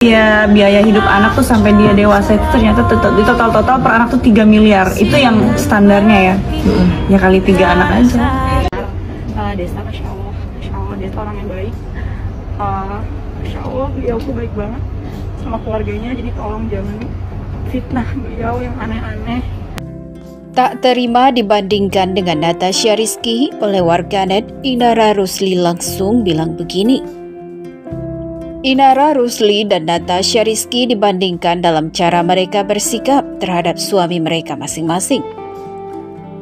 Ya, biaya hidup anak tuh sampai dia dewasa itu ternyata di total per anak tuh 3 miliar. Itu yang standarnya ya. Ya kali 3 anak aja. Desta, Masya Allah, Desta orang yang baik. Masya Allah, beliau tuh baik banget sama keluarganya. Jadi tolong jangan fitnah beliau yang aneh-aneh. Tak terima dibandingkan dengan Natasha Rizky, oleh warganet Inara Rusli langsung bilang begini. Inara Rusli dan Natasha Rizky dibandingkan dalam cara mereka bersikap terhadap suami mereka masing-masing.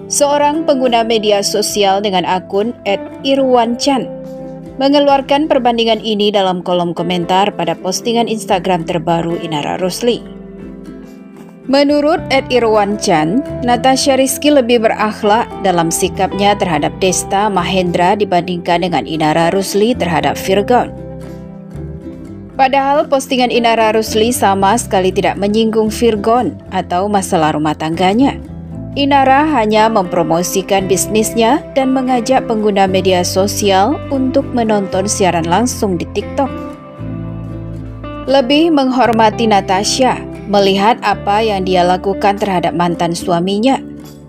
Seorang pengguna media sosial dengan akun @irwanchan mengeluarkan perbandingan ini dalam kolom komentar pada postingan Instagram terbaru Inara Rusli. Menurut @irwanchan, Natasha Rizky lebih berakhlak dalam sikapnya terhadap Desta Mahendra dibandingkan dengan Inara Rusli terhadap Virgon. Padahal postingan Inara Rusli sama sekali tidak menyinggung Virgon atau masalah rumah tangganya. Inara hanya mempromosikan bisnisnya dan mengajak pengguna media sosial untuk menonton siaran langsung di TikTok. Lebih menghormati Natasha, melihat apa yang dia lakukan terhadap mantan suaminya.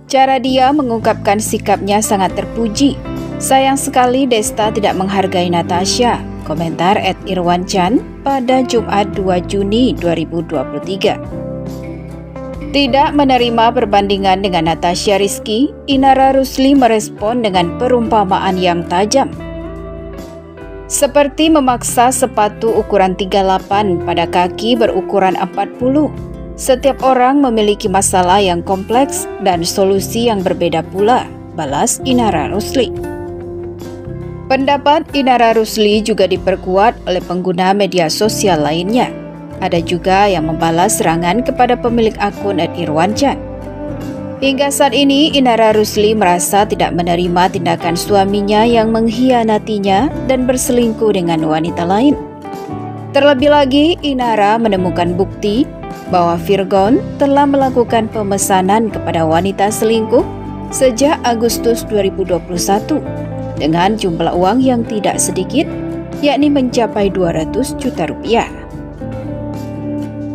Cara dia mengungkapkan sikapnya sangat terpuji. Sayang sekali Desta tidak menghargai Natasha. Komentar @irwanchan pada Jumat 2 Juni 2023. Tidak menerima perbandingan dengan Natasha Rizky, Inara Rusli merespon dengan perumpamaan yang tajam. Seperti memaksa sepatu ukuran 38 pada kaki berukuran 40. Setiap orang memiliki masalah yang kompleks dan solusi yang berbeda pula, balas Inara Rusli. Pendapat Inara Rusli juga diperkuat oleh pengguna media sosial lainnya. Ada juga yang membalas serangan kepada pemilik akun @irwanchan. Hingga saat ini, Inara Rusli merasa tidak menerima tindakan suaminya yang mengkhianatinya dan berselingkuh dengan wanita lain. Terlebih lagi, Inara menemukan bukti bahwa Virgon telah melakukan pemesanan kepada wanita selingkuh sejak Agustus 2021. Dengan jumlah uang yang tidak sedikit, yakni mencapai 200 juta rupiah.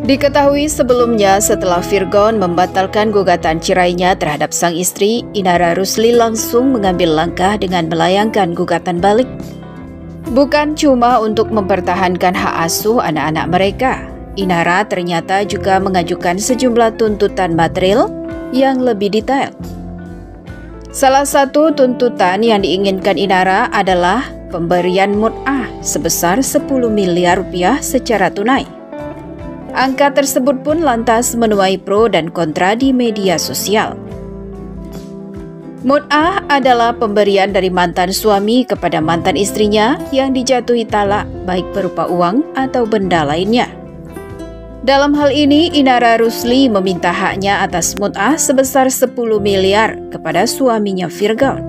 Diketahui sebelumnya setelah Virgon membatalkan gugatan cerainya terhadap sang istri, Inara Rusli langsung mengambil langkah dengan melayangkan gugatan balik. Bukan cuma untuk mempertahankan hak asuh anak-anak mereka, Inara ternyata juga mengajukan sejumlah tuntutan material yang lebih detail. Salah satu tuntutan yang diinginkan Inara adalah pemberian mut'ah sebesar 10 miliar rupiah secara tunai. Angka tersebut pun lantas menuai pro dan kontra di media sosial. Mut'ah adalah pemberian dari mantan suami kepada mantan istrinya yang dijatuhi talak baik berupa uang atau benda lainnya. Dalam hal ini, Inara Rusli meminta haknya atas mut'ah sebesar 10 miliar kepada suaminya Virgon.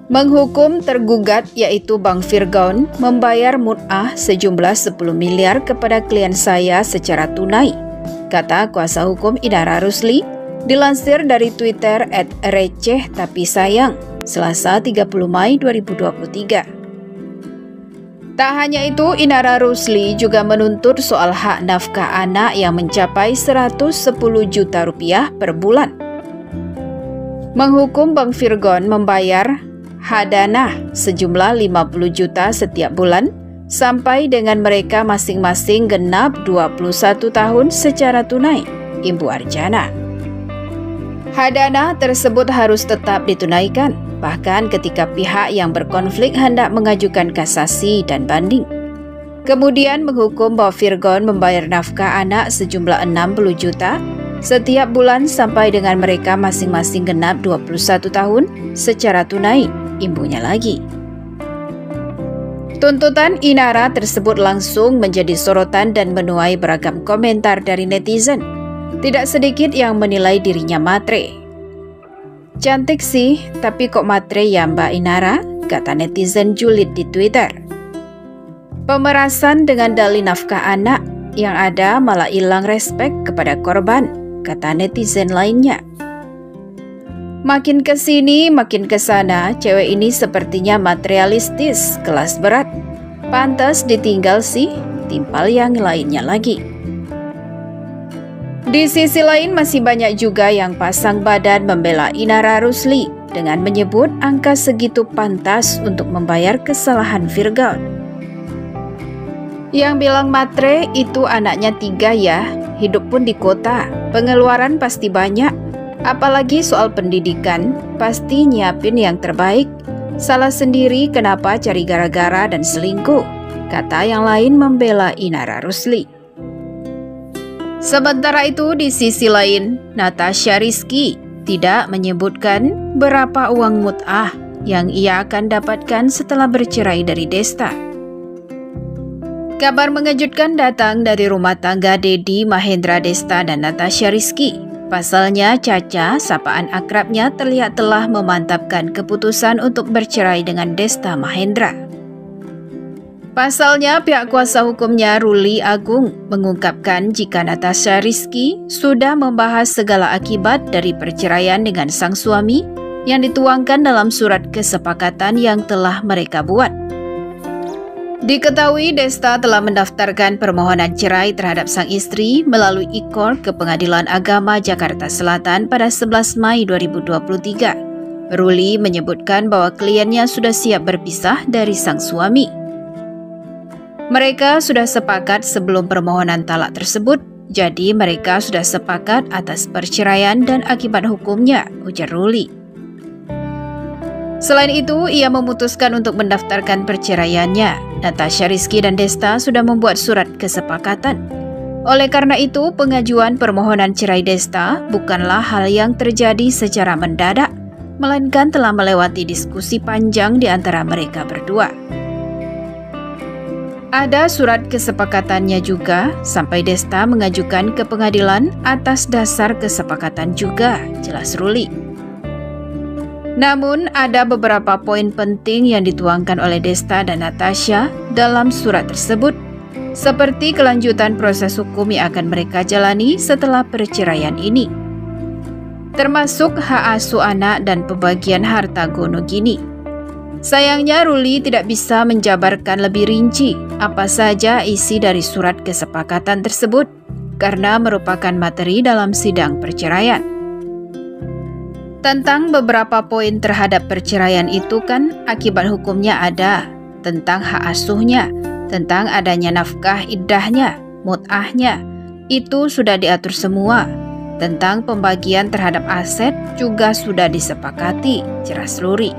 Menghukum tergugat yaitu Bang Virgon membayar mut'ah sejumlah 10 miliar kepada klien saya secara tunai, kata kuasa hukum Inara Rusli, dilansir dari Twitter @receh-tapi-sayang, Selasa 30 Mei 2023. Tak hanya itu, Inara Rusli juga menuntut soal hak nafkah anak yang mencapai 110 juta rupiah per bulan. Menghukum Bang Virgon membayar hadanah sejumlah 50 juta setiap bulan sampai dengan mereka masing-masing genap 21 tahun secara tunai, Ibu Arjana. Hadanah tersebut harus tetap ditunaikan, bahkan ketika pihak yang berkonflik hendak mengajukan kasasi dan banding. Kemudian menghukum bahwa Virgon membayar nafkah anak sejumlah 60 juta setiap bulan sampai dengan mereka masing-masing genap 21 tahun secara tunai, ibunya lagi. Tuntutan Inara tersebut langsung menjadi sorotan dan menuai beragam komentar dari netizen. Tidak sedikit yang menilai dirinya matre. Cantik sih, tapi kok matre ya Mbak Inara, kata netizen julid di Twitter. Pemerasan dengan dalih nafkah anak, yang ada malah hilang respek kepada korban, kata netizen lainnya. Makin kesini, makin kesana, cewek ini sepertinya materialistis, kelas berat. Pantas ditinggal sih, setimpal yang lainnya lagi. Di sisi lain masih banyak juga yang pasang badan membela Inara Rusli dengan menyebut angka segitu pantas untuk membayar kesalahan Virgon. Yang bilang matre itu anaknya 3 ya, hidup pun di kota, pengeluaran pasti banyak, apalagi soal pendidikan, pasti nyiapin yang terbaik. Salah sendiri kenapa cari gara-gara dan selingkuh, kata yang lain membela Inara Rusli. Sementara itu di sisi lain, Natasha Rizky tidak menyebutkan berapa uang mut'ah yang ia akan dapatkan setelah bercerai dari Desta. Kabar mengejutkan datang dari rumah tangga Dedi Mahendra Desta dan Natasha Rizky. Pasalnya Caca, sapaan akrabnya, terlihat telah memantapkan keputusan untuk bercerai dengan Desta Mahendra. Pasalnya pihak kuasa hukumnya Ruli Agung mengungkapkan jika Natasha Rizky sudah membahas segala akibat dari perceraian dengan sang suami yang dituangkan dalam surat kesepakatan yang telah mereka buat. Diketahui Desta telah mendaftarkan permohonan cerai terhadap sang istri melalui IKOR ke Pengadilan Agama Jakarta Selatan pada 11 Mei 2023. Ruli menyebutkan bahwa kliennya sudah siap berpisah dari sang suami. Mereka sudah sepakat sebelum permohonan talak tersebut, jadi mereka sudah sepakat atas perceraian dan akibat hukumnya, ujar Ruli. Selain itu, ia memutuskan untuk mendaftarkan perceraiannya. Natasha Rizky dan Desta sudah membuat surat kesepakatan. Oleh karena itu, pengajuan permohonan cerai Desta bukanlah hal yang terjadi secara mendadak, melainkan telah melewati diskusi panjang di antara mereka berdua. Ada surat kesepakatannya juga, sampai Desta mengajukan ke pengadilan atas dasar kesepakatan juga, jelas Ruli. Namun, ada beberapa poin penting yang dituangkan oleh Desta dan Natasha dalam surat tersebut, seperti kelanjutan proses hukum yang akan mereka jalani setelah perceraian ini, termasuk hak asuh anak dan pembagian harta gono gini. Sayangnya, Ruli tidak bisa menjabarkan lebih rinci apa saja isi dari surat kesepakatan tersebut karena merupakan materi dalam sidang perceraian. Tentang beberapa poin terhadap perceraian itu kan akibat hukumnya ada, tentang hak asuhnya, tentang adanya nafkah iddahnya, mut'ahnya, itu sudah diatur semua. Tentang pembagian terhadap aset juga sudah disepakati, jelas Ruli.